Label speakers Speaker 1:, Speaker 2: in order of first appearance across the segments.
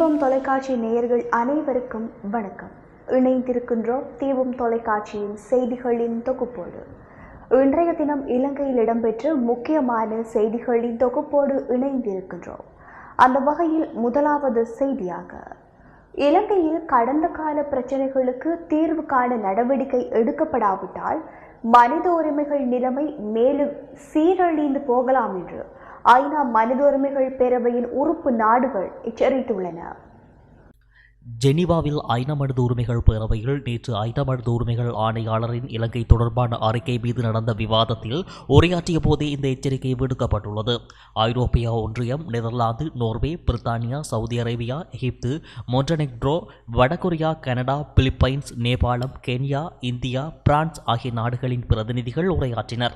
Speaker 1: தீபம் தொலைக்காட்சி நேயர்கள் அனைவருக்கும் வணக்கம். இணைந்திருக்கின்றோம் தீபம் தொலைக்காட்சியின் செய்திகளின் தொகுப்போடு. இன்றைய தினம் இலங்கையில் இடம்பெற்ற முக்கியமான செய்திகளின் தொகுப்போடு இணைந்திருக்கின்றோம். அந்த வகையில் முதலாவது செய்தியாக, இலங்கையில் கடந்த கால பிரச்சனைகளுக்கு தீர்வு காண நடவடிக்கை எடுக்கப்படாவிட்டால் மனித உரிமைகள் நிலைமை மேலும் சீரழிந்து போகலாம் என்று ஐநா மனித உரிமைகள் பேரவையின் உறுப்பு நாடுகள் எச்சரித்துள்ளன.
Speaker 2: ஜெனீவாவில் ஐநா மனித உரிமைகள் பேரவையில் நேற்று ஐநா மனித உரிமைகள் ஆணையாளரின் இலங்கை தொடர்பான அறிக்கை மீது நடந்த விவாதத்தில் உரையாற்றிய போதே இந்த எச்சரிக்கை விடுக்கப்பட்டுள்ளது. ஐரோப்பிய ஒன்றியம், நெதர்லாந்து, நோர்வே, பிரித்தானியா, சவுதி அரேபியா, எகிப்து, மொண்டனெக்ரோ, வடகொரியா, கனடா, பிலிப்பைன்ஸ், நேபாளம், கென்யா, இந்தியா, பிரான்ஸ் ஆகிய நாடுகளின் பிரதிநிதிகள் உரையாற்றினர்.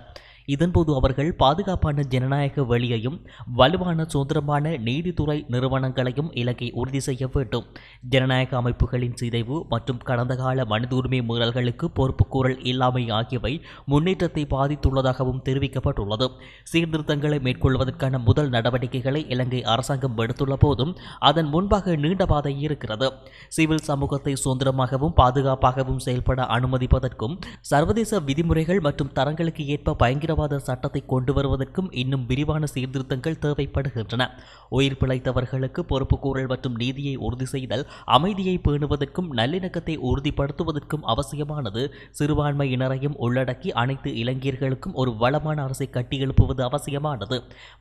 Speaker 2: இதன்போது அவர்கள் பாதுகாப்பான ஜனநாயக வழியையும் வலுவான சுதந்திரமான நீதித்துறை நிறுவனங்களையும் இலங்கை உறுதி செய்ய வேண்டும். ஜனநாயக அமைப்புகளின் சிதைவு மற்றும் கடந்த கால மனித உரிமை மீறல்களுக்கு பொறுப்புக்கூறல் இல்லாமை ஆகியவை முன்னேற்றத்தை பாதித்துள்ளதாகவும் தெரிவிக்கப்பட்டுள்ளது. சீர்திருத்தங்களை மேற்கொள்வதற்கான முதல் நடவடிக்கைகளை இலங்கை அரசாங்கம் எடுத்துள்ள போதும் அதன் முன்பாக நீண்ட பாதை இருக்கிறது. சிவில் சமூகத்தை சுதந்திரமாகவும் பாதுகாப்பாகவும் செயல்பட அனுமதிப்பதற்கும் சர்வதேச விதிமுறைகள் மற்றும் தரங்களுக்கு ஏற்ப பயங்கர சட்டத்தை கொண்டு வருவதற்கும் இன்னும் விரிவான சீர்திருத்தங்கள் தேவைப்படுகின்றன. உயிர் பிழைத்தவர்களுக்கு பொறுப்புக்கூறல் மற்றும் நீதியை உறுதி செய்தல், அமைதியை பேணுவதற்கும் நல்லிணக்கத்தை உறுதிப்படுத்துவதற்கும் அவசியமானது. சிறுபான்மையினரையும் உள்ளடக்கி அனைத்து இளைஞர்களுக்கும் ஒரு வளமான அரசை கட்டியெழுப்புவது அவசியமானது.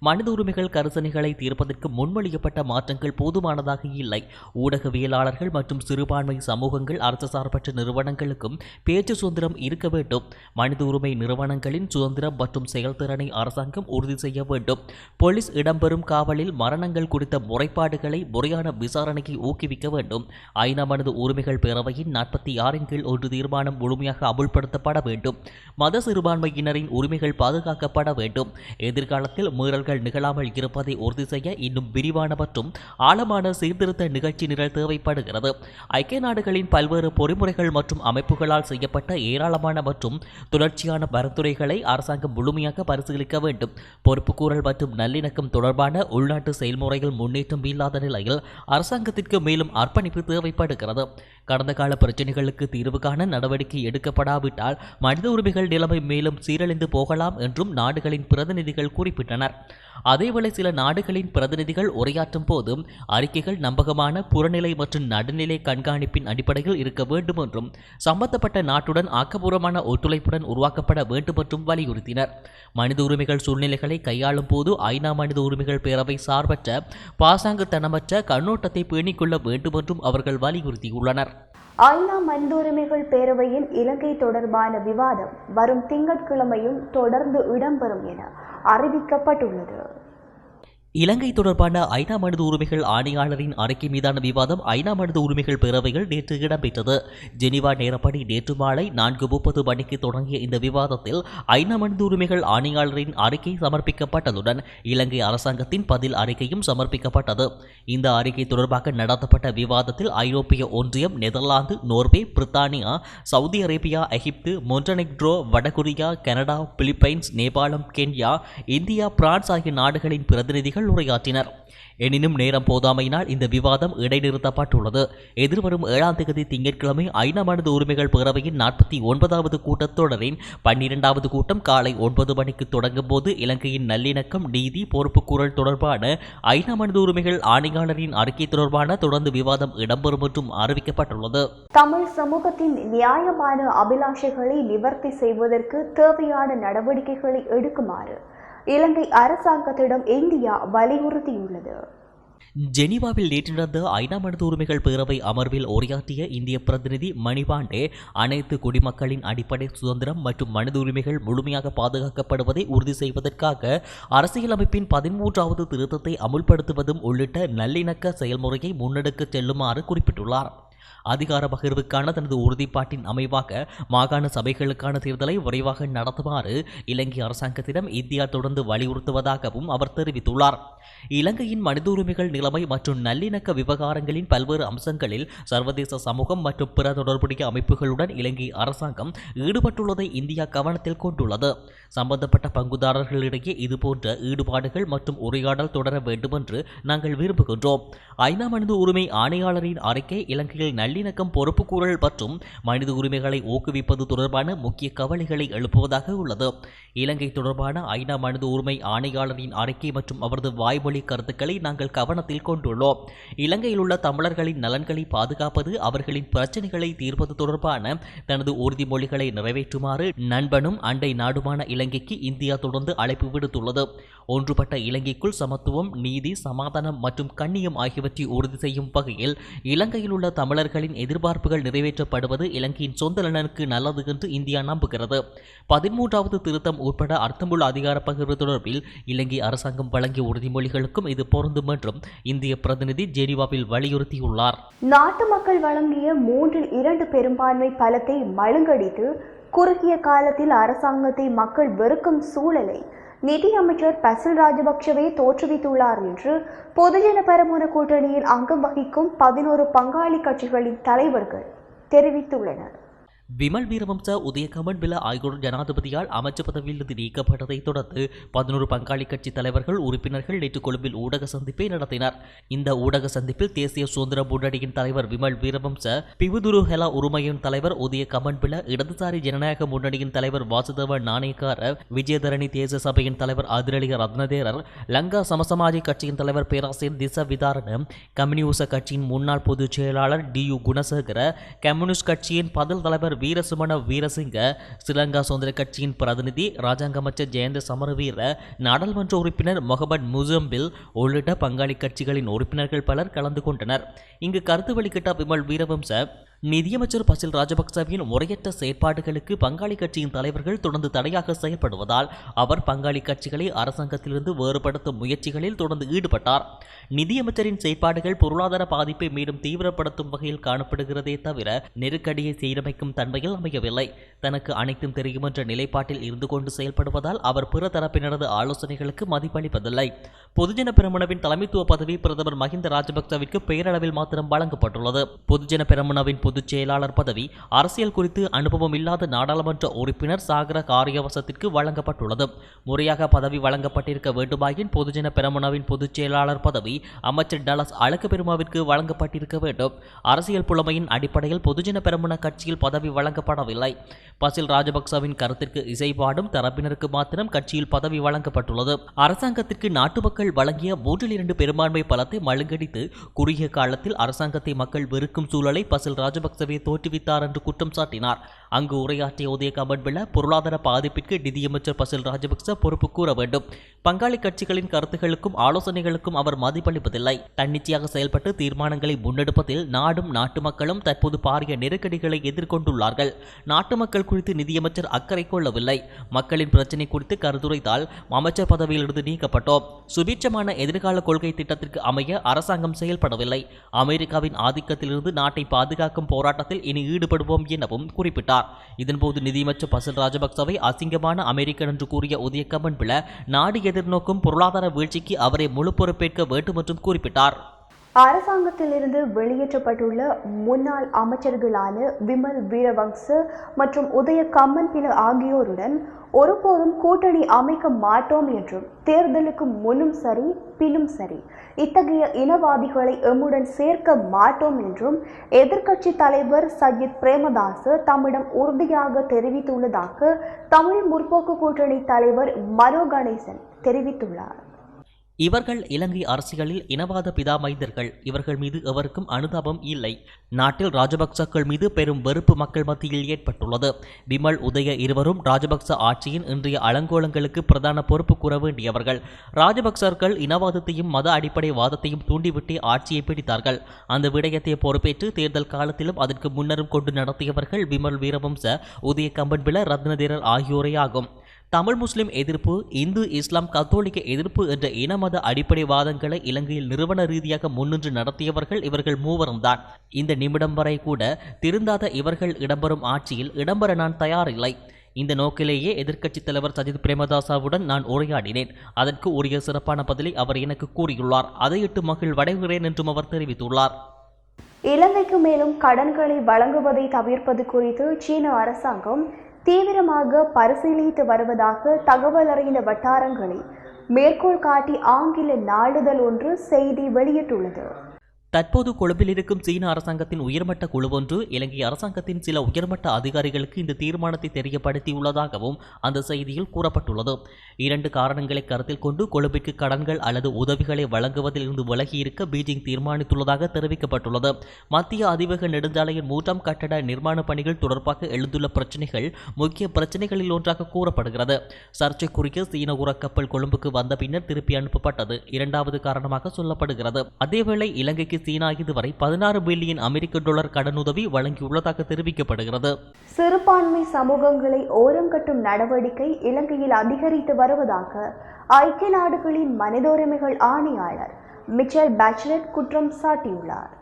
Speaker 2: மனித உரிமைகள் கரிசனைகளை தீர்ப்பதற்கு முன்மொழியப்பட்ட மாற்றங்கள் போதுமானதாக இல்லை. ஊடகவியலாளர்கள் மற்றும் சிறுபான்மை சமூகங்கள், அரசு சார்பற்ற நிறுவனங்களுக்கும் பேச்சு சுதந்திரம் இருக்க வேண்டும். மனித உரிமை நிறுவனங்களின் சுதந்திரம் மற்றும் செயல்திறனை அரசாங்கம் உறுதி செய்ய வேண்டும். போலீஸ் இடம்பெறும் காவலில் மரணங்கள் குறித்த முறைப்பாடுகளை முறையான விசாரணைக்கு ஊக்குவிக்க வேண்டும். ஐநா மனித உரிமைகள் பேரவையின் 46 கீழ் 1 தீர்மானம் முழுமையாக அமுல்படுத்தப்பட வேண்டும். மத சிறுபான்மையினரின் உரிமைகள் பாதுகாக்கப்பட வேண்டும். எதிர்காலத்தில் மீறல்கள் நிகழாமல் இருப்பதை உறுதி செய்ய இன்னும் விரிவான மற்றும் ஆழமான சீர்திருத்த நிகழ்ச்சி நிரல் தேவைப்படுகிறது. ஐக்கிய நாடுகளின் பல்வேறு பொறிமுறைகள் மற்றும் அமைப்புகளால் செய்யப்பட்ட ஏராளமான மற்றும் தொடர்ச்சியான பரிந்துரைகளை அரசாங்கம் முழுமையாக பரிசீலிக்க வேண்டும். பொறுப்புக்கூறல் மற்றும் நல்லிணக்கம் தொடர்பான உள்நாட்டு செயல்முறைகள் முன்னேற்றம் இல்லாத நிலையில் அரசாங்கத்திற்கு மேலும் அர்ப்பணிப்பு தேவைப்படுகிறது. கடந்த கால பிரச்சினைகளுக்கு தீர்வு காண நடவடிக்கை எடுக்கப்படாவிட்டால் மனித உரிமைகள் நிலைமை மேலும் சீரழிந்து போகலாம் என்றும் நாடுகளின் பிரதிநிதிகள் குறிப்பிட்டனர். அதேவேளை சில நாடுகளின் பிரதிநிதிகள் உரையாற்றும் போது அறிக்கைகள் நம்பகமான புறநிலை மற்றும் நடுநிலை கண்காணிப்பின் அடிப்படையில் இருக்க வேண்டும் என்றும் சம்பந்தப்பட்ட நாட்டுடன் ஆக்கப்பூர்வமான ஒத்துழைப்புடன் உருவாக்கப்பட வேண்டும் என்றும் வலியுறுத்தினர். மனித உரிமைகள் சூழ்நிலைகளை கையாளும் போது ஐநா மனித உரிமைகள் பேரவை சார்பற்ற பாசாங்குத்தனமற்ற கண்ணோட்டத்தை பேணிக்கொள்ள வேண்டும் என்றும் அவர்கள் வலியுறுத்தியுள்ளனர்.
Speaker 1: ஐநா மனித உரிமைகள் பேரவையின் இலங்கை தொடர்பான விவாதம் வரும் திங்கட்கிழமையும் தொடர்ந்து இடம்பெறும் என அறிவிக்கப்பட்டுள்ளது.
Speaker 2: இலங்கை தொடர்பான ஐநா மனித உரிமைகள் ஆணையாளரின் அறிக்கை மீதான விவாதம் ஐநா மனித உரிமைகள் பேரவையில் நேற்று இடம்பெற்றது. ஜெனீவா நேரப்படி நேற்று மாலை 4:30 மணிக்கு தொடங்கிய இந்த விவாதத்தில் ஐநா மனித உரிமைகள் ஆணையாளரின் அறிக்கை சமர்ப்பிக்கப்பட்டதுடன் இலங்கை அரசாங்கத்தின் பதில் அறிக்கையும் சமர்ப்பிக்கப்பட்டது. இந்த அறிக்கை தொடர்பாக நடத்தப்பட்ட விவாதத்தில் ஐரோப்பிய ஒன்றியம், நெதர்லாந்து, நோர்வே, பிரித்தானியா, சவுதி அரேபியா, எகிப்து, மொண்டனெக்ரோ, வடகொரியா, கனடா, பிலிப்பைன்ஸ், நேபாளம், கென்யா, இந்தியா, பிரான்ஸ் ஆகிய நாடுகளின் பிரதிநிதிகள் உரையாற்றினர். எனினும் நேரம் போதாமையினால் இந்த விவாதம் இடைநிறுத்தப்பட்டுள்ளது. எதிர்வரும் 7ஆம் தேதி திங்கட்கிழமை ஐநா மனித உரிமைகள் பேரவையின் 49வது கூட்டத்தொடரின் 12வது கூட்டம் காலை 9 மணிக்கு தொடங்கும் போது இலங்கையின் நல்லிணக்கம், நீதி, பொறுப்புக்கூறல் தொடர்பான ஐநா மனித உரிமைகள் ஆணையாளரின் அறிக்கை தொடர்பான தொடர்ந்து விவாதம் இடம்பெறும் என்றும் அறிவிக்கப்பட்டுள்ளது.
Speaker 1: தமிழ் சமூகத்தின் நியாயமான அபிலாஷைகளை நிவர்த்தி செய்வதற்கு தேவையான நடவடிக்கைகளை எடுக்குமாறு இலங்கை அரசாங்கத்திடம் இந்தியா வலியுறுத்தியுள்ளது.
Speaker 2: ஜெனீவாவில் நேற்று நடந்த ஐநா மனித உரிமைகள் பேரவை அமர்வில் உரையாற்றிய இந்திய பிரதிநிதி மணிபாண்டே, அனைத்து குடிமக்களின் அடிப்படை சுதந்திரம் மற்றும் மனித உரிமைகள் முழுமையாக பாதுகாக்கப்படுவதை உறுதி செய்வதற்காக அரசியலமைப்பின் 13வது திருத்தத்தை அமுல்படுத்துவதும் உள்ளிட்ட நல்லிணக்க செயல்முறையை முன்னெடுக்க செல்லுமாறு குறிப்பிட்டுள்ளார். அதிகார பகிர்வுக்கான தனது உறுதிப்பாட்டின் அமைவாக மாகாண சபைகளுக்கான தேர்தலை விரைவாக நடத்துமாறு இலங்கை அரசாங்கத்திடம் இந்தியா தொடர்ந்து வலியுறுத்துவதாகவும் அவர் தெரிவித்துள்ளார். இலங்கையின் மனித உரிமைகள் நிலைமை மற்றும் நல்லிணக்க விவகாரங்களின் பல்வேறு அம்சங்களில் சர்வதேச சமூகம் மற்றும் பிற தொடர்புடைய அமைப்புகளுடன் இலங்கை அரசாங்கம் ஈடுபட்டுள்ளதை இந்தியா கவனத்தில் கொண்டுள்ளது. சம்பந்தப்பட்ட பங்குதாரர்களிடையே இதுபோன்ற ஈடுபாடுகள் மற்றும் உரையாடல் தொடர வேண்டும் என்று நாங்கள் விரும்புகின்றோம். ஐநா மனித உரிமை ஆணையாளரின் அறிக்கை இலங்கையில் நல்லிணக்கம், பொறுப்புக்கூறல் மற்றும் மனித உரிமைகளை ஊக்குவிப்பது தொடர்பான முக்கிய கவலைகளை எழுப்புவதாக உள்ளது. இலங்கை தொடர்பான ஐநா மனித உரிமை ஆணையாளரின் அறிக்கை மற்றும் அவரது வாய்மொழி கருத்துக்களை நாங்கள் கவனத்தில் கொண்டுள்ளோம். இலங்கையில் உள்ள தமிழர்களின் நலன்களை பாதுகாப்பது, அவர்களின் பிரச்சினைகளை தீர்ப்பது தொடர்பான தனது உறுதிமொழிகளை நிறைவேற்றுமாறு நண்பனும் அண்டை நாடுமான இலங்கைக்கு இந்தியா தொடர்ந்து அழைப்பு விடுத்துள்ளது. ஒன்றுபட்ட இலங்கைக்குள் சமத்துவம், நீதி, சமாதானம் மற்றும் கண்ணியம் ஆகியவற்றை உறுதி செய்யும் வகையில் இலங்கையில் உள்ள தமிழர்களின் எதிர்பார்ப்புகள் நிறைவேற்றப்படுவது இலங்கையின் சொந்த நலனுக்கு நல்லது என்று இந்தியா நம்புகிறது. 13வது திருத்தம் உட்பட அர்த்தமுள்ள அதிகார பகிர்வு தொடர்பில் இலங்கை அரசாங்கம் வழங்கிய உறுதிமொழிகளுக்கும் இது பொருந்தும் என்றும் இந்திய பிரதிநிதி ஜெனீவாவில் வலியுறுத்தியுள்ளார்.
Speaker 1: நாட்டு மக்கள் வழங்கிய 3/2 பெரும்பான்மை பலத்தை மழுங்கடித்து குறுகிய காலத்தில் அரசாங்கத்தை மக்கள் வெறுக்கும் சூழலை நிதியமைச்சர் பசில் ராஜபக்ஷவே தோற்றுவித்துள்ளார் என்று பொதுஜன பெரமுன கூட்டணியில் அங்கம் வகிக்கும் 11 பங்காளி கட்சிகளின் தலைவர்கள் தெரிவித்துள்ளனர்.
Speaker 2: விமல் வீரவம்ச உதயகமன்பில ஆகியோர் ஜனாதிபதியால் அமைச்சு பதவியிலிருந்து நீக்கப்பட்டதை தொடர்ந்து 11 பங்காளி கட்சி தலைவர்கள், உறுப்பினர்கள் நேற்று கொழும்பில் ஊடக சந்திப்பை நடத்தினர். இந்த ஊடக சந்திப்பில் தேசிய சுதந்திர முன்னணியின் தலைவர் விமல் வீரவம்ச, பிவுதுரு ஹெலா உரிமையின் தலைவர் உதயகமன்பில, இடதுசாரி ஜனநாயக முன்னணியின் தலைவர் வாசுதேவ நாணயக்கார, விஜயதரணி தேசிய சபையின் தலைவர் அதிரலிய ரத்னதேரர், லங்கா சமசமாஜி கட்சியின் தலைவர் பேராசிரியர் திச விதாரண, கம்யூனிச கட்சியின் முன்னாள் பொதுச் செயலாளர் டி.யு. குணசேகர, கம்யூனிஸ்ட் கட்சியின் பதில் தலைவர் வீரசுமண வீரசிங்க, ஸ்ரீலங்கா சுதந்திர கட்சியின் பிரதிநிதி ராஜாங்க அமைச்சர் ஜெயந்த சமரவீர, நாடாளுமன்ற உறுப்பினர் முகமது முசம்பில் உள்ளிட்ட பங்காளி கட்சிகளின் உறுப்பினர்கள் பலர் கலந்து கொண்டனர். இங்கு கருத்து வெளியிட்ட விமல் வீரவம்ச, நிதியமைச்சர் பசில் ராஜபக்சவின் முறையற்ற செயற்பாடுகளுக்கு பங்காளி கட்சியின் தலைவர்கள் தொடர்ந்து தடையாக செயல்படுவதால் அவர் பங்காளி கட்சிகளை அரசாங்கத்திலிருந்து வேறுபடுத்தும் முயற்சிகளில் தொடர்ந்து ஈடுபட்டார். நிதியமைச்சரின் செயற்பாடுகள் பொருளாதார பாதிப்பை மீண்டும் தீவிரப்படுத்தும் வகையில் காணப்படுகிறதே தவிர நெருக்கடியை சீரமைக்கும் தன்மையில் அமையவில்லை. தனக்கு அனைத்தும் தெரியும் என்ற நிலைப்பாட்டில் இருந்து கொண்டு செயல்படுவதால் அவர் பிற தரப்பினரது ஆலோசனைகளுக்கு மதிப்பளிப்பதில்லை. பொதுஜன பெரமுனவின் தலைமைத்துவ பதவி பிரதமர் மஹிந்த ராஜபக்சவிற்கு பெயரளவில் மாத்திரம் வழங்கப்பட்டுள்ளது. பொதுஜன பெரமுனவின் பொதுச் செயலாளர் பதவி அரசியல் குறித்து அனுபவம் இல்லாத நாடாளுமன்ற உறுப்பினர் சாகர காரியவசத்திற்கு வழங்கப்பட்டுள்ளது. முறையாக பதவி வழங்கப்பட்டிருக்க வேண்டுமாயின் பொதுஜன பெரமுனவின் பொதுச் செயலாளர் பதவி அமைச்சர் டலஸ் அழகு பெருமாவிற்கு வழங்கப்பட்டிருக்க வேண்டும். அரசியல் புலமையின் அடிப்படையில் பொதுஜன பெரமுன கட்சியில் பதவி வழங்கப்படவில்லை. பசில் ராஜபக்சவின் கருத்திற்கு இசைப்பாடும் தரப்பினருக்கு மாத்திரம் கட்சியில் பதவி வழங்கப்பட்டுள்ளது. அரசாங்கத்திற்கு நாட்டு மக்கள் வழங்கிய 3/2 பெரும்பான்மை பலத்தை மழுங்கடித்து குறுகிய காலத்தில் அரசாங்கத்தை மக்கள் வெறுக்கும் சூழலை பசில் ராஜபக்சவே தோற்றுவித்தார் என்று குற்றம் சாட்டினார். அங்கு உரையாற்றிய உதயகமன்பில, பொருளாதார பாதிப்பிற்கு நிதியமைச்சர் பசில் ராஜபக்ச பொறுப்பு கூற வேண்டும். பங்காளி கட்சிகளின் கருத்துகளுக்கும் ஆலோசனைகளுக்கும் அவர் மதிப்பளிப்பதில்லை. தன்னிச்சையாக செயல்பட்டு தீர்மானங்களை முன்னெடுப்பதில் நாடும் நாட்டு மக்களும் தற்போது பாரிய நெருக்கடிகளை எதிர்கொண்டுள்ளார்கள். நாட்டு மக்கள் குறித்து நிதியமைச்சர் அக்கறை கொள்ளவில்லை. மக்களின் பிரச்சினை குறித்து கருத்துரைத்தால் அமைச்சர் பதவியிலிருந்து நீக்கப்பட்டோம். சுபீட்சமான எதிர்கால கொள்கை திட்டத்திற்கு அமைய அரசாங்கம் செயல்படவில்லை. அமெரிக்காவின் ஆதிக்கத்திலிருந்து நாட்டை பாதுகாக்கும் போராட்டத்தில் இனி ஈடுபடுவோம் எனவும் குறிப்பிட்டார். இதன்போது நிதியமைச்சர் பசில் ராஜபக்சவை அசிங்கமான அமெரிக்கன் என்று கூறிய உதயகமன்பில, நாடு எதிர்நோக்கும் பொருளாதார வீழ்ச்சிக்கு அவரை முழு பொறுப்பேற்க வேண்டும் என்றும் குறிப்பிட்டார்.
Speaker 1: அரசாங்கத்திலிருந்து வெளியேற்றப்பட்டுள்ள முன்னாள் அமைச்சர்களான விமல் வீரவங்ச மற்றும் உதய கம்மன்பில ஆகியோருடன் ஒருபோதும் கூட்டணி அமைக்க மாட்டோம் என்றும், தேர்தலுக்கு முன்னும் சரி பின்னும் சரி இத்தகைய இனவாதிகளை எம்முடன் சேர்க்க மாட்டோம் என்றும் எதிர்க்கட்சி தலைவர் சஜித் பிரேமதாச தம்மிடம் உறுதியாக தெரிவித்துள்ளதாக தமிழ் முற்போக்கு கூட்டணி தலைவர் மனோ கணேசன் தெரிவித்துள்ளார்.
Speaker 2: இவர்கள் இலங்கை அரசியலில் இனவாத பிதாமைந்தர்கள். இவர்கள் மீது எவருக்கும் அனுதாபம் இல்லை. நாட்டில் ராஜபக்சக்கள் மீது பெரும் வெறுப்பு மக்கள் மத்தியில் ஏற்பட்டுள்ளது. விமல், உதய இருவரும் ராஜபக்ச ஆட்சியின் இன்றைய அலங்கோலங்களுக்கு பிரதான பொறுப்பு கூற வேண்டியவர்கள். ராஜபக்சர்கள் இனவாதத்தையும் மத அடிப்படை வாதத்தையும் தூண்டிவிட்டே ஆட்சியை பிடித்தார்கள். அந்த விடயத்தை பொறுப்பேற்று தேர்தல் காலத்திலும் அதற்கு முன்னரும் கொண்டு நடத்தியவர்கள் விமல் வீரவம்ச, உதய கம்பன்பில, ரத்னதேரர் ஆகியோரே ஆகும். தமிழ் முஸ்லிம் எதிர்ப்பு, இந்து இஸ்லாம் கத்தோலிக்க எதிர்ப்பு என்ற இனமத அடிப்படை வாதங்களை இலங்கையில் நிறுவன ரீதியாக முன்னின்று நடத்தியவர்கள் இவர்கள் மூவரும் தான். இந்த நிமிடம் வரை கூட திருந்தாத இவர்கள் இடம்பெறும் ஆட்சியில் இடம்பெற நான் தயாரில்லை. இந்த நோக்கிலேயே எதிர்க்கட்சித் தலைவர் சஜித் பிரேமதாசவுடன் நான் உரையாடினேன். அதற்கு உரிய சிறப்பான பதிலை அவர் எனக்கு கூறியுள்ளார். அதையிட்டு மகிழ்வடைகிறேன் என்றும் அவர் தெரிவித்துள்ளார்.
Speaker 1: இலங்கைக்கு மேலும் கடன்களை வழங்குவதை தவிர்ப்பது குறித்து சீன அரசாங்கம் தீவிரமாக பரிசீலித்து வருவதாக தகவல் அறிந்த வட்டாரங்களை மேற்கோள் காட்டி ஆங்கில நாளிதழ் ஒன்று செய்தி வெளியிட்டுள்ளது.
Speaker 2: தற்போது கொழும்பில் இருக்கும் சீன அரசாங்கத்தின் உயர்மட்ட குழு ஒன்று இலங்கை அரசாங்கத்தின் சில உயர்மட்ட அதிகாரிகளுக்கு இந்த தீர்மானத்தை தெரியப்படுத்தியுள்ளதாகவும் அந்த செய்தியில் கூறப்பட்டுள்ளது. 2 காரணங்களை கருத்தில் கொண்டு கொழும்பிற்கு கடன்கள் அல்லது உதவிகளை வழங்குவதில் இருந்து விலகியிருக்க பீஜிங் தீர்மானித்துள்ளதாக தெரிவிக்கப்பட்டுள்ளது. மத்திய அதிவேக நெடுஞ்சாலையின் 3ஆம் கட்டட நிர்மாண பணிகள் தொடர்பாக எழுந்துள்ள பிரச்சினைகள் முக்கிய பிரச்சினைகளில் ஒன்றாக கூறப்படுகிறது. சர்ச்சைக்குரிய சீன உரக்கப்பல் கொழும்புக்கு வந்த பின்னர் திருப்பி அனுப்பப்பட்டது 2வது காரணமாக சொல்லப்படுகிறது. அதேவேளை இலங்கைக்கு சீனா இதுவரை 16 பில்லியன் அமெரிக்க டாலர் கடனுதவி வழங்கியுள்ளதாக தெரிவிக்கப்படுகிறது.
Speaker 1: சிறுபான்மை சமூகங்களை ஓரங்கட்டும் நடவடிக்கை இலங்கையில் அதிகரித்து வருவதாக ஐக்கிய நாடுகளின் மனித உரிமைகள் ஆணையாளர் மிச்சல் பாச்லெட் குற்றம் சாட்டியுள்ளார்.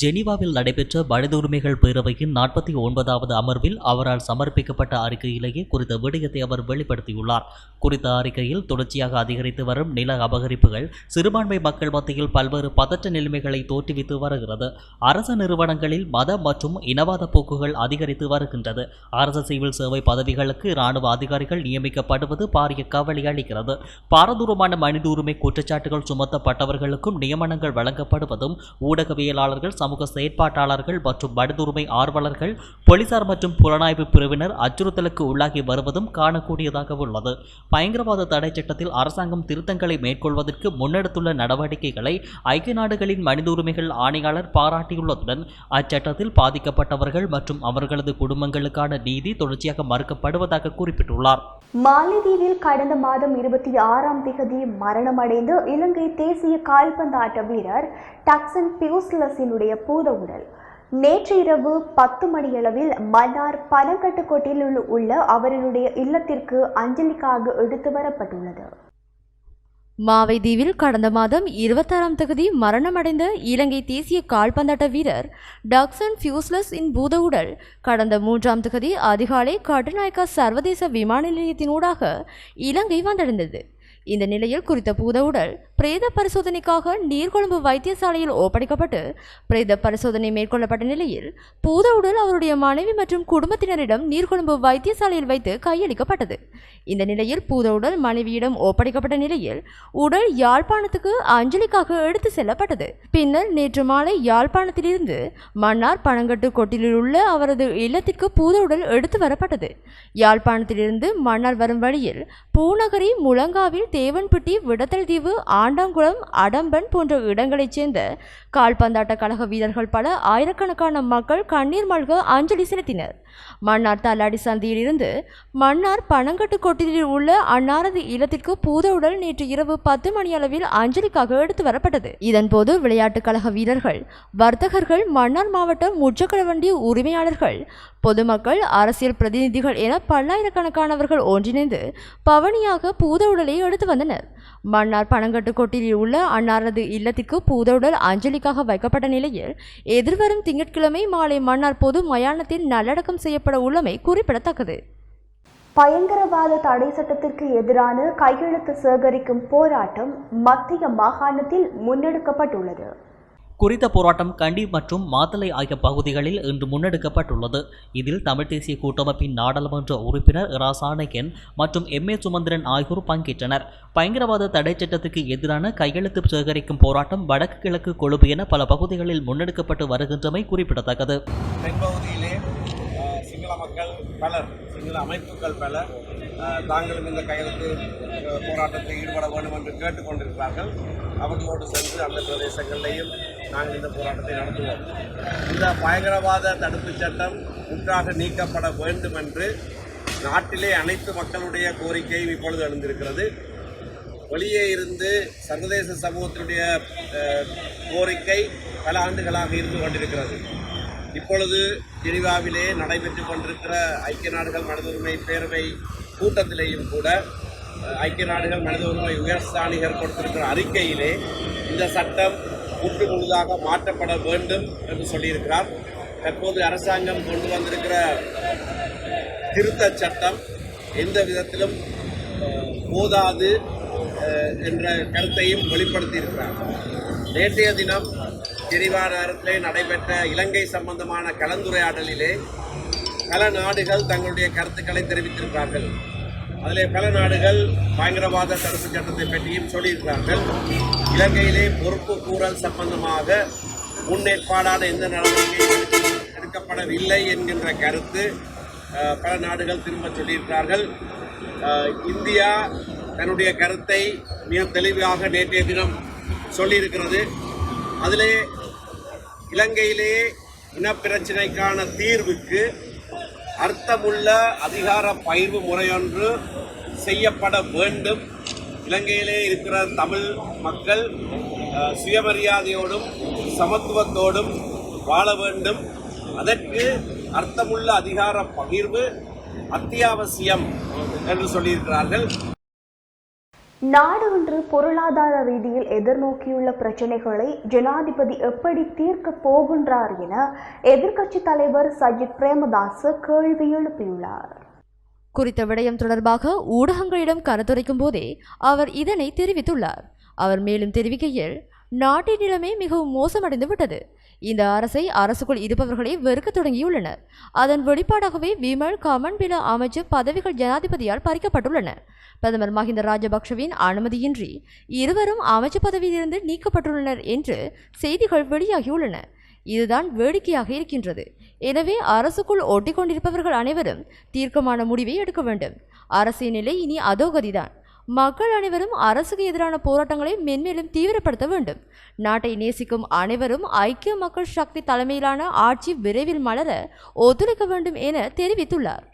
Speaker 2: ஜெனீவாவில் நடைபெற்ற மனித உரிமைகள் பேரவையின் 49வது அமர்வில் அவரால் சமர்ப்பிக்கப்பட்ட அறிக்கையிலேயே குறித்த விடயத்தை அவர் வெளிப்படுத்தியுள்ளார். குறித்த அறிக்கையில் தொடர்ச்சியாக அதிகரித்து வரும் நில அபகரிப்புகள் சிறுபான்மை மக்கள் மத்தியில் பல்வேறு பதற்ற நிலைமைகளை தோற்றுவித்து வருகிறது. அரசு நிறுவனங்களில் மத மற்றும் இனவாத போக்குகள் அதிகரித்து வருகின்றது. அரசு சிவில் சேவை பதவிகளுக்கு இராணுவ அதிகாரிகள் நியமிக்கப்படுவது பாரிய கவலை அளிக்கிறது. பாரதூரமான மனித உரிமை குற்றச்சாட்டுகள் சுமத்தப்பட்டவர்களுக்கும் நியமனங்கள் வழங்கப்படுவதும் ஊடகவியலாளர்கள், சமூக செயற்பாட்டாளர்கள் மற்றும் மனிதுரிமை ஆர்வலர்கள், போலீசார் மற்றும் புலனாய்வு பிரிவினர் அச்சுறுத்தலுக்கு உள்ளாகி வருவதும் காணக்கூடியதாக உள்ளது. பயங்கரவாத தடை சட்டத்தில் அரசாங்கம் திருத்தங்களை மேற்கொள்வதற்கு முன்னெடுத்துள்ள நடவடிக்கைகளை ஐக்கிய நாடுகளின் மனித உரிமைகள் ஆணையாளர் பாராட்டியுள்ளதுடன் அச்சட்டத்தில் பாதிக்கப்பட்டவர்கள் மற்றும் அவர்களது குடும்பங்களுக்கான நீதி தொடர்ச்சியாக மறுக்கப்படுவதாக குறிப்பிட்டுள்ளார்.
Speaker 1: மாலத்தீவில் கடந்த மாதம் 26ஆம் தேதி மரணமடைந்த இலங்கை தேசிய கால்பந்தாட்ட வீரர் டக்சன் பியூஸ்லஸினுடைய பூத உடல் நேற்று இரவு 10 மணியளவில் மன்னார் பனங்கட்டுக்கோட்டில் உள்ள அவருடைய இல்லத்திற்கு அஞ்சலிக்காக எடுத்து வரப்பட்டுள்ளது.
Speaker 3: மாவைதீவில் கடந்த மாதம் 26ஆம் தேதி மரணமடைந்த இலங்கை தேசிய கால்பந்தாட்ட வீரர் டக்சன் பியூஸ்லஸ் இன் பூத உடல் கடந்த 3ஆம் தேதி அதிகாலை கட்டுநாயக்கா சர்வதேச விமான நிலையத்தினூடாக இலங்கை வந்தடைந்தது. இந்த நிலையில் குறித்த பூத உடல் பிரேத பரிசோதனைக்காக நீர்கொழும்பு வைத்தியசாலையில் ஒப்படைக்கப்பட்டு பிரேத பரிசோதனை மேற்கொள்ளப்பட்ட நிலையில் பூத உடல் அவருடைய மனைவி மற்றும் குடும்பத்தினரிடம் நீர்கொழும்பு வைத்தியசாலையில் வைத்து கையளிக்கப்பட்டது. இந்த நிலையில் பூத உடல் மனைவியிடம் ஒப்படைக்கப்பட்ட நிலையில் உடல் யாழ்ப்பாணத்துக்கு அஞ்சலிக்காக எடுத்து செல்லப்பட்டது. பின்னர் நேற்று மாலை யாழ்ப்பாணத்திலிருந்து மன்னார் பனங்கட்டுக்கோட்டில் உள்ள அவரது இல்லத்திற்கு பூத உடல் எடுத்து வரப்பட்டது. யாழ்ப்பாணத்திலிருந்து மன்னார் வரும் வழியில் பூநகரி, முழங்காவில், தேவன்பட்டி, விடத்தல் தீவு, ஆண்டாங்குளம், அடம்பன் போன்ற இடங்களைச் சேர்ந்த கால்பந்தாட்ட கழக வீரர்கள் பல ஆயிரக்கணக்கான மக்கள் கண்ணீர் மல்க அஞ்சலி செலுத்தினர். மன்னார் தள்ளாடி சந்தியிலிருந்து மன்னார் பனங்கட்டுக்கோட்டில் உள்ள அன்னாரது இல்லத்திற்கு பூத உடல் நேற்று இரவு 10 மணியளவில் அஞ்சலிக்காக எடுத்து வரப்பட்டது. இதன்போது விளையாட்டுக் கழக வீரர்கள், வர்த்தகர்கள், மன்னார் மாவட்ட முச்சக்கர வண்டி உரிமையாளர்கள், பொதுமக்கள், அரசியல் பிரதிநிதிகள் என பல்லாயிரக்கணக்கானவர்கள் ஒன்றிணைந்து பவனியாக பூத உடலை எடுத்து வந்தனர். மன்னார் பனங்கட்டுக்கோட்டில் உள்ள அன்னாரது இல்லத்திற்கு பூத உடல் அஞ்சலிக்காக வைக்கப்பட்ட நிலையில் எதிர்வரும் திங்கட்கிழமை மாலை மன்னார் பொது மயானத்தில் நல்லடக்கம் செய்யப்பட உள்ளமை குறிப்பிடத்தக்கது.
Speaker 1: பயங்கரவாத தடை சட்டத்திற்கு எதிரான கையெழுத்து சேகரிக்கும் போராட்டம் மத்திய மாகாணத்தில் முன்னெடுக்கப்பட்டுள்ளது.
Speaker 2: குறித்த போராட்டம் கண்டி மற்றும் மாத்தளை ஆகிய பகுதிகளில் இன்று முன்னெடுக்கப்பட்டுள்ளது. இதில் தமிழ் தேசிய கூட்டமைப்பின் நாடாளுமன்ற உறுப்பினர் ராசானகன் மற்றும் எம்.ஏ. சுமந்திரன் ஆகியோர் பங்கேற்றனர். பயங்கரவாத தடை சட்டத்துக்கு எதிரான கையெழுத்து சேகரிக்கும் போராட்டம் வடக்கு கிழக்கு கொழும்பு என பல பகுதிகளில் முன்னெடுக்கப்பட்டு வருகின்றமை குறிப்பிடத்தக்கது.
Speaker 4: தென்பகுதியிலே சிங்கள மக்கள் பலர், சிங்கள அமைப்புகள் பலர் தாங்களும் இந்த கையெழுத்து போராட்டத்தில் ஈடுபட வேண்டும் என்று கேட்டுக்கொண்டிருக்கிறார்கள். அவர்களோடு சென்று அந்த பிரதேசங்களிலேயும் நாங்கள் இந்த போராட்டத்தை நடத்துவோம். இந்த பயங்கரவாத தடுப்புச் சட்டம் முற்றாக நீக்கப்பட வேண்டும் என்று நாட்டிலே அனைத்து மக்களுடைய கோரிக்கையும் இப்பொழுது எழுந்திருக்கிறது. வெளியே இருந்து சர்வதேச சமூகத்தினுடைய கோரிக்கை பல ஆண்டுகளாக இருந்து கொண்டிருக்கிறது. இப்பொழுது ஜெனீவாவிலே நடைபெற்று கொண்டிருக்கிற ஐக்கிய நாடுகள் மனித உரிமை பேரவை கூட்டத்திலேயும் கூட ஐக்கிய நாடுகள் மனித உரிமை உயர்ஸ்தானிகர் கொடுத்திருக்கிற அறிக்கையிலே இந்த சட்டம் முற்று முழுதாக மாற்றப்பட வேண்டும் என்று சொல்லியிருக்கிறார். தற்போது அரசாங்கம் கொண்டு வந்திருக்கிற திருத்த சட்டம் எந்த விதத்திலும் போதாது என்ற கருத்தையும் வெளிப்படுத்தியிருக்கிறார். நேற்றைய தினம் ஜெனீவா நகரத்திலே நடைபெற்ற இலங்கை சம்பந்தமான கலந்துரையாடலிலே பல நாடுகள் தங்களுடைய கருத்துக்களை தெரிவித்திருக்கிறார்கள். அதிலே பல நாடுகள் பயங்கரவாத தடுப்பு சட்டத்தை பற்றியும் சொல்லியிருக்கிறார்கள். இலங்கையிலே பொறுப்பு கூறல் சம்பந்தமாக முன்னேற்பாடான எந்த நடவடிக்கையும் எடுக்கப்படவில்லை என்கின்ற கருத்து பல நாடுகள் திரும்ப சொல்லியிருக்கிறார்கள். இந்தியா தன்னுடைய கருத்தை மிக தெளிவாக நேற்றைய தினம் சொல்லியிருக்கிறது. அதிலே இலங்கையிலே இனப்பிரச்சினைக்கான தீர்வுக்கு அர்த்தமுள்ள அதிகார பகிர்வு முறையொன்று செய்யப்பட வேண்டும். இலங்கையிலே இருக்கிற தமிழ் மக்கள் சுயமரியாதையோடும் சமத்துவத்தோடும் வாழ வேண்டும். அதற்கு அர்த்தமுள்ள அதிகார பகிர்வு அத்தியாவசியம் என்று சொல்லியிருக்கிறார்கள்.
Speaker 1: நாடு ஒன்று பொருளாதார ரீதியில் எதிர்நோக்கியுள்ள பிரச்சினைகளை ஜனாதிபதி எப்படி தீர்க்கப் போகின்றார் என எதிர்க்கட்சித் தலைவர் சஜித் பிரேமதாச கேள்வி எழுப்பியுள்ளார்.
Speaker 3: குறித்த விடயம் தொடர்பாக ஊடகங்களிடம் கருத்துரைக்கும் போதே அவர் இதனை தெரிவித்துள்ளார். அவர் மேலும் தெரிவிக்கையில், நாட்டின் நிலைமை மிகவும் மோசமடைந்து விட்டது. இந்த அரசை அரசுக்குள் இருப்பவர்களே வெறுக்க தொடங்கியுள்ளனர். அதன் வெளிப்பாடாகவே விமல் கமன்பில அமைச்சு பதவிகள் ஜனாதிபதியால் பறிக்கப்பட்டுள்ளன. பிரதமர் மஹிந்த ராஜபக்ஷவின் அனுமதியின்றி இருவரும் அமைச்சு பதவியிலிருந்து நீக்கப்பட்டுள்ளனர் என்று செய்திகள் வெளியாகியுள்ளன. இதுதான் வேடிக்கையாக இருக்கின்றது. எனவே அரசுக்குள் ஒட்டிக்கொண்டிருப்பவர்கள் அனைவரும் தீர்க்கமான முடிவை எடுக்க வேண்டும். அரசின் நிலை இனி அதோகதிதான். மக்கள் அனைவரும் அரசுக்கு எதிரான போராட்டங்களை மென்மேலும் தீவிரப்படுத்த வேண்டும். நாட்டை நேசிக்கும் அனைவரும் ஐக்கிய மக்கள் சக்தி தலைமையிலான ஆட்சி விரைவில் மலர ஒத்துழைக்க வேண்டும் என தெரிவித்துள்ளார்.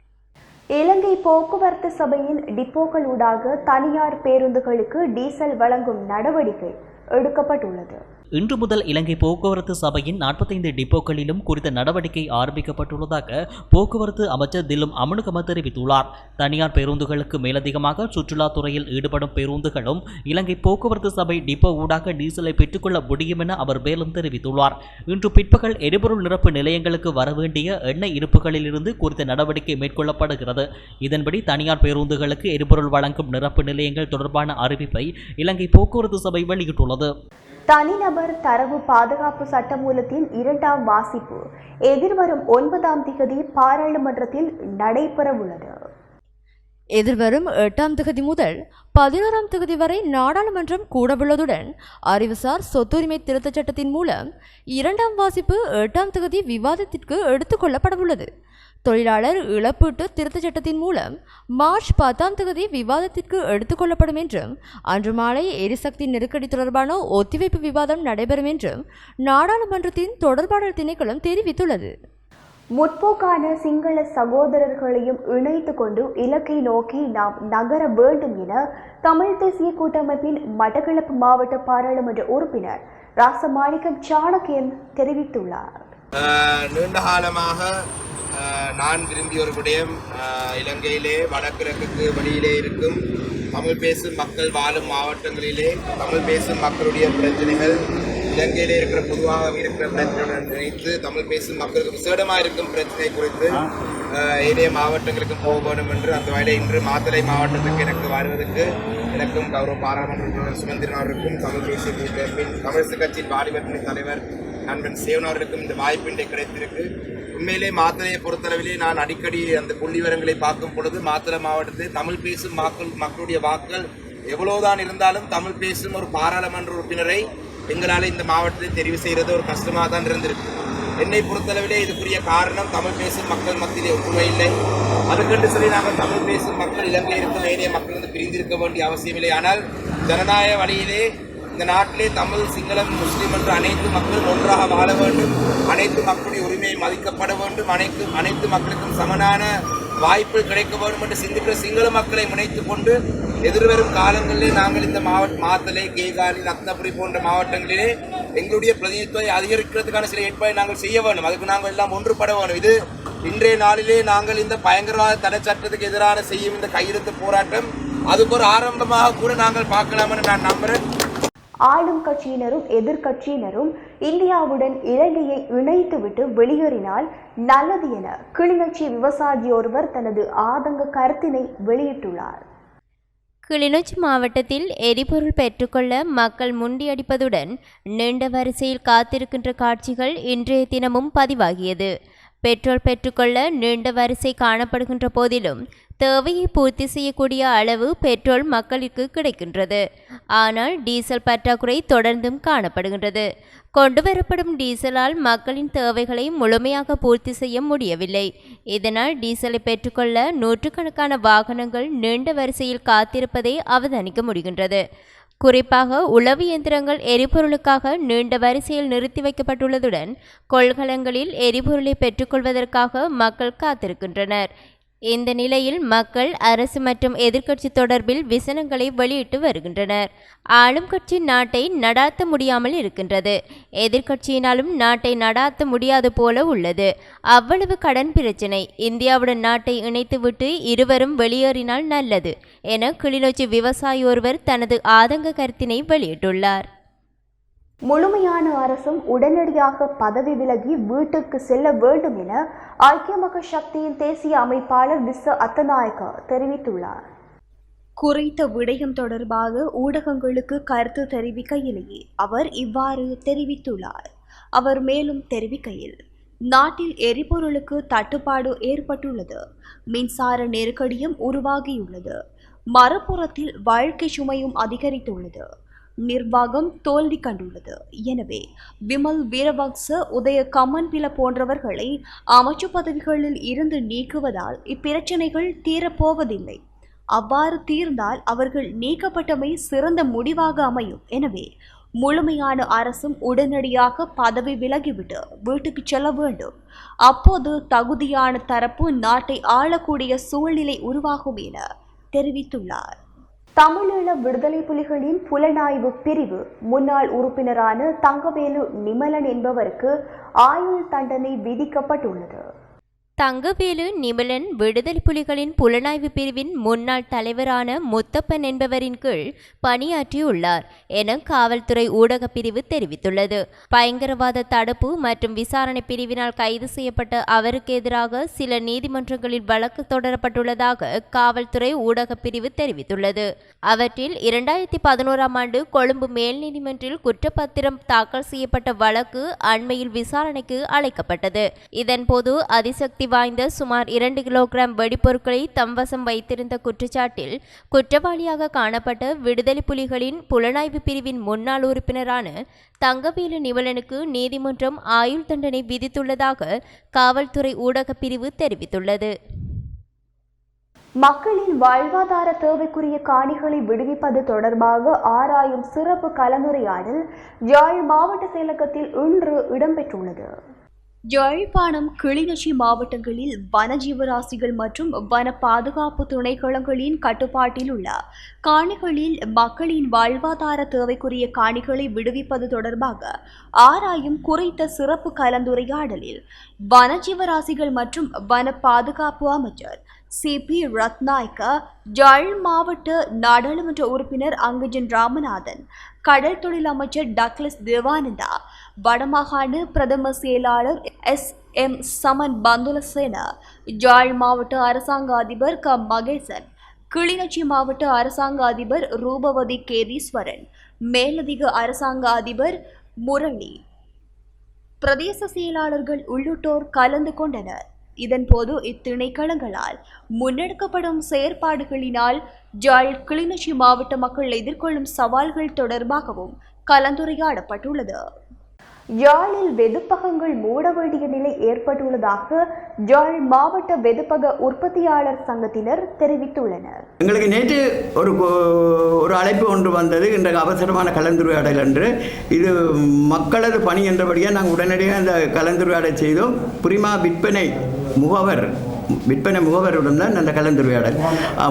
Speaker 1: இலங்கை போக்குவரத்து சபையின் டிப்போக்களூடாக தனியார் பேருந்துகளுக்கு டீசல் வழங்கும் நடவடிக்கை எடுக்கப்பட்டுள்ளது.
Speaker 2: இன்று முதல் இலங்கை போக்குவரத்து சபையின் 45 டிப்போக்களிலும் குறித்த நடவடிக்கை ஆரம்பிக்கப்பட்டுள்ளதாக போக்குவரத்து அமைச்சர் திலும் அமனுகம தெரிவித்துள்ளார். தனியார் பேருந்துகளுக்கு மேலதிகமாக சுற்றுலாத்துறையில் ஈடுபடும் பேருந்துகளும் இலங்கை போக்குவரத்து சபை டிப்போ ஊடாக டீசலை பெற்றுக்கொள்ள முடியும் என அவர் மேலும் தெரிவித்துள்ளார். இன்று பிற்பகல் எரிபொருள் நிரப்பு நிலையங்களுக்கு வரவேண்டிய எண்ணெய் இருப்புகளிலிருந்து குறித்த நடவடிக்கை மேற்கொள்ளப்படுகிறது. இதன்படி தனியார் பேருந்துகளுக்கு எரிபொருள் வழங்கும் நிரப்பு நிலையங்கள் தொடர்பான அறிவிப்பை இலங்கை போக்குவரத்து சபை வெளியிட்டுள்ளது.
Speaker 1: தனிநபர் தரவு பாதுகாப்பு சட்டமூலத்தின் 2ஆம் வாசிப்பு எதிர்வரும் 9ஆம் திகதி பாராளுமன்றத்தில் நடைபெறவுள்ளது.
Speaker 3: எதிர்வரும் 8ஆம் திகதி முதல் 11ஆம் திகதி வரை நாடாளுமன்றம் கூடவுள்ளதுடன் அறிவுசார் சொத்துரிமை திருத்தச் சட்டத்தின் மூலம் 2ஆம் வாசிப்பு 8ஆம் திகதி விவாதத்திற்கு எடுத்துக் கொள்ளப்படவுள்ளது. தொழிலாளர் இழப்பீட்டு திருத்தச் சட்டத்தின் மூலம் மார்ச் 10ஆம் தேதி விவாதத்திற்கு எடுத்துக்கொள்ளப்படும் என்றும் அன்று மாலை எரிசக்தி நெருக்கடி தொடர்பான ஒத்திவைப்பு விவாதம் நடைபெறும் என்றும் நாடாளுமன்றத்தின் தொடர்பாடல் திணைக்களம் தெரிவித்துள்ளது.
Speaker 1: முற்போக்கான சிங்கள சகோதரர்களையும் இணைத்து கொண்டு இலக்கை நோக்கி நாம் நகர வேண்டும் என தமிழ் தேசிய கூட்டமைப்பின் மட்டக்களப்பு மாவட்ட பாராளுமன்ற உறுப்பினர் ராசமாணிக்கம் சாணக்கியன் தெரிவித்துள்ளார்.
Speaker 5: நீண்ட காலமாக நான் விரும்பிய ஒரு விடயம், இலங்கையிலே வடகிழக்குக்கு வெளியிலே இருக்கும் தமிழ் பேசும் மக்கள் வாழும் மாவட்டங்களிலே தமிழ் பேசும் மக்களுடைய பிரச்சனைகள் இலங்கையிலே இருக்கிற பொதுவாக இருக்கிற பிரச்சனையுடன் நினைத்து தமிழ் பேசும் மக்களுக்கு விசேடமாக இருக்கும் பிரச்சனை குறித்து ஏனைய மாவட்டங்களுக்கும் போக வேண்டும் என்று அந்த வகையில் இன்று மாத்தளை மாவட்டத்துக்கு எனக்கு வருவதற்கு எனக்கும் கௌரவ பாராளுமன்ற உறுப்பினர் சுமந்திரன் அவருக்கும் தமிழ் தேசிய கூட்டமைப்பின் தமிழரசு கட்சியின் வாலிபர் தலைவர் நண்பன் சேவன் அவர்களுக்கும் இந்த வாய்ப்பினை கிடைத்திருக்கு. உண்மையிலே மாத்தளையை பொறுத்தளவிலே நான் அடிக்கடி அந்த புள்ளி விவரங்களை பார்க்கும் பொழுது மாத்தளை மாவட்டத்தில் தமிழ் பேசும் மக்களுடைய வாக்குகள் எவ்வளவுதான் இருந்தாலும் தமிழ் பேசும் ஒரு பாராளுமன்ற உறுப்பினரை எங்களால் இந்த மாவட்டத்தில் தெரிவு செய்கிறது ஒரு கஷ்டமாக தான் இருந்திருக்கு. என்னை பொறுத்தளவிலே இதுக்குரிய காரணம் தமிழ் பேசும் மக்கள் மத்தியிலே ஒற்றுமை இல்லை. அதுக்கென்று சொல்லி நாங்கள் தமிழ் பேசும் மக்கள் இலங்கையில் இருக்கும் ஏனைய மக்கள் வந்து பிரிந்திருக்க வேண்டிய அவசியமில்லை. ஆனால் ஜனநாயக வழியிலே இந்த நாட்டிலே தமிழ், சிங்களம், முஸ்லீம் என்ற அனைத்து மக்களும் ஒன்றாக வாழ வேண்டும். அனைத்து மக்களுடைய உரிமையை மதிக்கப்பட வேண்டும். அனைத்து மக்களுக்கும் சமனான வாய்ப்பு கிடைக்க வேண்டும் என்று சிந்திக்கிற சிங்கள மக்களை முனைத்துக் கொண்டு எதிர்வரும் காலங்களிலே நாங்கள் இந்த மாத்தளை, கேகாலி, ரத்னபுரி போன்ற மாவட்டங்களிலே எங்களுடைய பிரதிநிதித்துவத்தை அதிகரிக்கிறதுக்கான சில ஏற்பாடு நாங்கள் செய்ய வேண்டும். அதுக்கு நாங்கள் எல்லாம் ஒன்றுபட வேண்டும். இது இன்றைய நாளிலே நாங்கள் இந்த பயங்கரவாத தடை சட்டத்துக்கு எதிரான செய்யும் இந்த கையெழுத்து போராட்டம் அதுக்கு ஒரு ஆரம்பமாக கூட நாங்கள் பார்க்கலாம் என்று நான் நம்புகிறேன்.
Speaker 1: ஆளும் கட்சியினரும் எதிர்கட்சியினரும் இந்தியாவுடன் இலங்கையை இணைத்துவிட்டு வெளியேறினால் நல்லது என கிளிநொச்சி விவசாயி ஒருவர் தனது ஆதங்க கருத்தினை வெளியிட்டுள்ளார்.
Speaker 6: கிளிநொச்சி மாவட்டத்தில் எரிபொருள் பெற்றுக்கொள்ள மக்கள் முண்டியடிப்பதுடன் நீண்ட வரிசையில் காத்திருக்கின்ற காட்சிகள் இன்றைய தினமும் பதிவாகியது. பெட்ரோல் பெற்றுக்கொள்ள நீண்ட வரிசை காணப்படுகின்ற போதிலும் தேவையை பூர்த்தி செய்யக்கூடிய அளவு பெட்ரோல் மக்களுக்கு கிடைக்கின்றது. ஆனால் டீசல் பற்றாக்குறை தொடர்ந்தும் காணப்படுகின்றது. கொண்டுவரப்படும் டீசலால் மக்களின் தேவைகளை முழுமையாக பூர்த்தி செய்ய முடியவில்லை. இதனால் டீசலை பெற்றுக்கொள்ள நூற்றுக்கணக்கான வாகனங்கள் நீண்ட வரிசையில் காத்திருப்பதை அவதானிக்க முடிகின்றது. குறிப்பாக உளவு இயந்திரங்கள் எரிபொருளுக்காக நீண்ட வரிசையில் நிறுத்தி வைக்கப்பட்டுள்ளதுடன் கொள்கலங்களில் எரிபொருளை பெற்றுக்கொள்வதற்காக மக்கள் காத்திருக்கின்றனர். இந்த நிலையில் மக்கள் அரசு மற்றும் எதிர்க்கட்சி தொடர்பில் விசனங்களை வெளியிட்டு வருகின்றனர். ஆளும் கட்சி நாட்டை நடாத்த முடியாமல் இருக்கின்றது. எதிர்க்கட்சியினாலும் நாட்டை நடாத்த முடியாது போல உள்ளது. அவ்வளவு கடன் பிரச்சினை. இந்தியாவுடன் நாட்டை இணைத்துவிட்டு இருவரும் வெளியேறினால் நல்லது என கிளிநொச்சி விவசாயி ஒருவர் தனது ஆதங்க கருத்தினை வெளியிட்டுள்ளார்.
Speaker 1: முழுமையான அரசும் உடனடியாக பதவி விலகி வீட்டுக்கு செல்ல வேண்டும் என ஐக்கிய மக்கள் சக்தியின் தேசிய அமைப்பாளர் விச அத்தநாயக்க தெரிவித்துள்ளார். குறித்த விடயம் தொடர்பாக ஊடகங்களுக்கு கருத்து தெரிவிக்கையிலேயே அவர் இவ்வாறு தெரிவித்துள்ளார். அவர் மேலும் தெரிவிக்கையில், நாட்டில் எரிபொருளுக்கு தட்டுப்பாடு ஏற்பட்டுள்ளது, மின்சார நெருக்கடியும் உருவாகியுள்ளது, மறுபுறத்தில் வாழ்க்கை சுமையும் அதிகரித்துள்ளது, நிர்வாகம் தோல்வி கண்டுள்ளது. எனவே விமல் வீரவங்ச, உதய கமன்பில போன்றவர்களை அமைச்சு பதவிகளில் இருந்து நீக்குவதால் இப்பிரச்சனைகள் தீரப்போவதில்லை. அவ்வாறு தீர்ந்தால் அவர்கள் நீக்கப்பட்டமை சிறந்த முடிவாக அமையும். எனவே முழுமையான அரசும் உடனடியாக பதவி விலகிவிட்டு வீட்டுக்கு செல்ல வேண்டும். அப்போது தகுதியான தரப்பு நாட்டை ஆளக்கூடிய சூழ்நிலை உருவாகும் என தெரிவித்துள்ளார். தமிழீழ விடுதலை புலிகளின் புலனாய்வு பிரிவு முன்னாள் உறுப்பினரான தங்கவேலு நிமலன் என்பவருக்கு ஆயுள் தண்டனை விதிக்கப்பட்டுள்ளது.
Speaker 6: தங்கவேலு நிமலன் விடுதலை புலிகளின் புலனாய்வு பிரிவின் முன்னாள் தலைவரான முத்தப்பன் என்பவரின் கீழ் பணியாற்றியுள்ளார் என காவல்துறை ஊடக பிரிவு தெரிவித்துள்ளது. பயங்கரவாத தடுப்பு மற்றும் விசாரணை பிரிவினால் கைது செய்யப்பட்ட அவருக்கு எதிராக சில நீதிமன்றங்களில் வழக்கு தொடரப்பட்டுள்ளதாக காவல்துறை ஊடக பிரிவு தெரிவித்துள்ளது. அவற்றில் 2011ஆம் ஆண்டு கொழும்பு மேல் நீதிமன்றில் குற்றப்பத்திரம் தாக்கல் செய்யப்பட்ட வழக்கு அண்மையில் விசாரணைக்கு அழைக்கப்பட்டது. இதன்போது அதிசக்தி வாய்ந்த சுமார் 2 கிலோகிராம் வெடிப்பொருட்களை தம்வசம் வைத்திருந்த குற்றச்சாட்டில் குற்றவாளியாக காணப்பட்ட விடுதலை புலிகளின் புலனாய்வு பிரிவின் முன்னாள் உறுப்பினரான தங்கவேலு நிமலனுக்கு நீதிமன்றம் ஆயுள் தண்டனை விதித்துள்ளதாக காவல்துறை ஊடக பிரிவு தெரிவித்துள்ளது.
Speaker 1: மக்களின் வாழ்வாதார தேவைக்குரிய காணிகளை விடுவிப்பது தொடர்பாக ஆராயும் சிறப்பு கலந்துரையாடல் யாழ் மாவட்ட செயலகத்தில் இன்று இடம்பெற்றுள்ளது. யாழ்ப்பாணம், கிளிநொச்சி மாவட்டங்களில் வனஜீவராசிகள் மற்றும் வன பாதுகாப்பு திணைக்களங்களின் கட்டுப்பாட்டில் உள்ள காணிகளில் மக்களின் வாழ்வாதார தேவைக்குரிய காணிகளை விடுவிப்பது தொடர்பாக ஆராயும் குறித்த சிறப்பு கலந்துரையாடலில் வனஜீவராசிகள் மற்றும் வன பாதுகாப்பு அமைச்சர் சிபி ரத்நாயக்க, யாழ் மாவட்ட நாடாளுமன்ற உறுப்பினர் அங்கஜன் ராமநாதன், கடல் தொழில் அமைச்சர் டக்ளஸ் தேவானந்தா, வடமாகாண பிரதம செயலாளர் SM சமன் பந்துலசேன, யாழ் மாவட்ட அரசாங்க அதிபர் க மகேசன், கிளிநொச்சி மாவட்ட அரசாங்க அதிபர் ரூபவதி கேதீஸ்வரன், மேலதிக அரசாங்க அதிபர் முரளி, பிரதேச செயலாளர்கள் உள்ளிட்டோர் கலந்து கொண்டனர். இதன்போது இத்திணைக்களங்களால் முன்னெடுக்கப்படும் செயற்பாடுகளினால் யாழ், கிளிநொச்சி மாவட்ட மக்கள் எதிர்கொள்ளும் சவால்கள் தொடர்பாகவும் கலந்துரையாடப்பட்டுள்ளது. யாழில் வெதுப்பகங்கள் மூட வேண்டிய நிலை ஏற்பட்டுள்ளதாக யாழ் மாவட்ட வெதுப்பக உற்பத்தியாளர் சங்கத்தினர் தெரிவித்துள்ளனர்.
Speaker 7: எங்களுக்கு நேற்று ஒரு அழைப்பு ஒன்று வந்தது. இன்றைக்கு அவசரமான கலந்துரையாடல் என்று. இது மக்களது பணி என்றபடியாக நாங்கள் உடனடியாக அந்த கலந்துரையாடல் செய்தோம். புரிமா விற்பனை முகவர் விற்பனை முகவருடன் தான் அந்த கலந்துரையாடல்.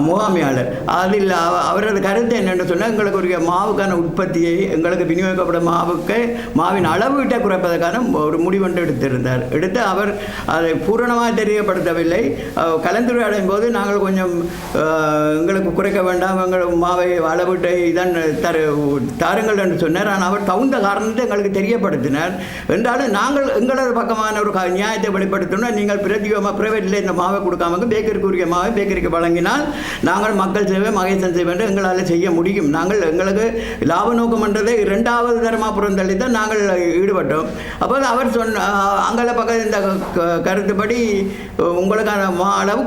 Speaker 7: முகாமையாளர் அதில் அவரது கருத்து என்னென்னு சொன்னால், எங்களுக்கு ஒரு மாவுக்கான உற்பத்தியை, எங்களுக்கு விநியோகிக்கப்படும் மாவின் அளவீட்டை குறைப்பதற்கான ஒரு முடிவொன்று எடுத்து அவர் அதை பூரணமாக தெரியப்படுத்தவில்லை. கலந்துரையாடும் போது நாங்கள் கொஞ்சம் எங்களுக்கு குறைக்க வேண்டாம், எங்கள் மாவை அளவீட்டை இதான் தாருங்கள் என்று சொன்னார். ஆனால் அவர் தகுந்த காரணத்தை எங்களுக்கு தெரியப்படுத்தினார். என்றாலும் நாங்கள் எங்களது பக்கமான ஒரு நியாயத்தை வெளிப்படுத்தணும். நீங்கள் பிரதியோகமாக பிரைவேட்டில் இந்த மாவை கொடுக்காம பேக்கரிக்குரிய மாவை பேக்கரிக்கு வழங்கினால் நாங்கள் மக்கள் சேவை மகேசன் சேவை என்று எங்களால் செய்ய முடியும். நாங்கள் எங்களுக்கு லாப நோக்கம் என்றதை 2வது தரமாக புறந்தள்ளி தான் நாங்கள் ஈடுபட்டோம். அப்போது அவர் அங்கே பக்கம் இந்த கருத்துப்படி உங்களுக்கான அளவு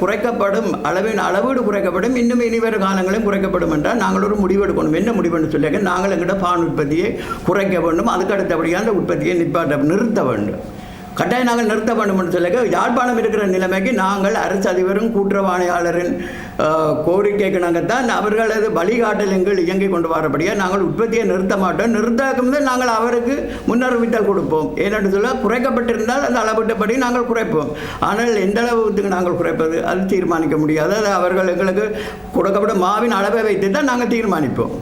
Speaker 7: குறைக்கப்படும், அளவீடு குறைக்கப்படும், இன்னும் இனிவரும் காலங்களும் குறைக்கப்படும் என்றால் நாங்கள் ஒரு முடிவெடுக்கணும். என்ன முடிவுன்னு சொல்லியிருக்க, நாங்கள் எங்கள்கிட்ட பால் உற்பத்தியை குறைக்க வேண்டும், அதுக்கு அடுத்தபடியாக அந்த உற்பத்தியை நிறுத்த வேண்டும். கட்டாயம் நாங்கள் நிறுத்த வேண்டும் என்று சொல்லிக்க, யாழ்ப்பாணம் இருக்கிற நிலைமைக்கு நாங்கள் அரசு அதிபரும் கூட்டுறவாணியாளரின் கோரிக்கைக்கு நாங்கள்தான் அவர்களது வழிகாட்டல் எங்கள் இயங்கிக் கொண்டு வரபடியாக நாங்கள் உற்பத்தியை நிறுத்த மாட்டோம். நிறுத்தக்கும் நாங்கள் அவருக்கு முன்னறிவித்தல் கொடுப்போம். ஏனென்று சொல்ல, குறைக்கப்பட்டிருந்தால் அந்த அளவிட்டபடி நாங்கள் குறைப்போம். ஆனால் எந்த அளவுக்கு நாங்கள் குறைப்பது அது தீர்மானிக்க முடியாது. அது அவர்கள் எங்களுக்கு கொடுக்கப்பட்ட மாவின் அளவை வைத்து தான் நாங்கள் தீர்மானிப்போம்.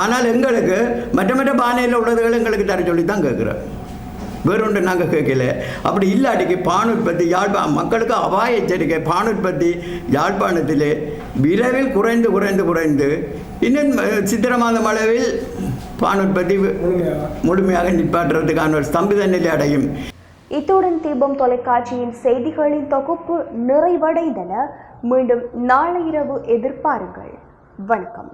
Speaker 7: ஆனால் எங்களுக்கு மற்ற பானையில் உள்ளதுகள் எங்களுக்கு தர சொல்லி தான் கேட்குறோம். வேறொன்று நாங்கள் கேட்கல. அப்படி இல்லாட்டிக்கு பான் உற்பத்தி மக்களுக்கு அபாய எச்சரிக்கை. பான் உற்பத்தி யாழ்ப்பாணத்திலே விரைவில் குறைந்து இன்னும் சித்திரை மாதம் அளவில் பான் உற்பத்தி முழுமையாக நிப்பாட்டுறதுக்கான ஒரு ஸ்தம்பித நிலை அடையும்.
Speaker 1: இத்துடன் தீபம் தொலைக்காட்சியின் செய்திகளின் தொகுப்பு நிறைவடைந்தன. மீண்டும் நாளை இரவு எதிர்பாருங்கள். வணக்கம்.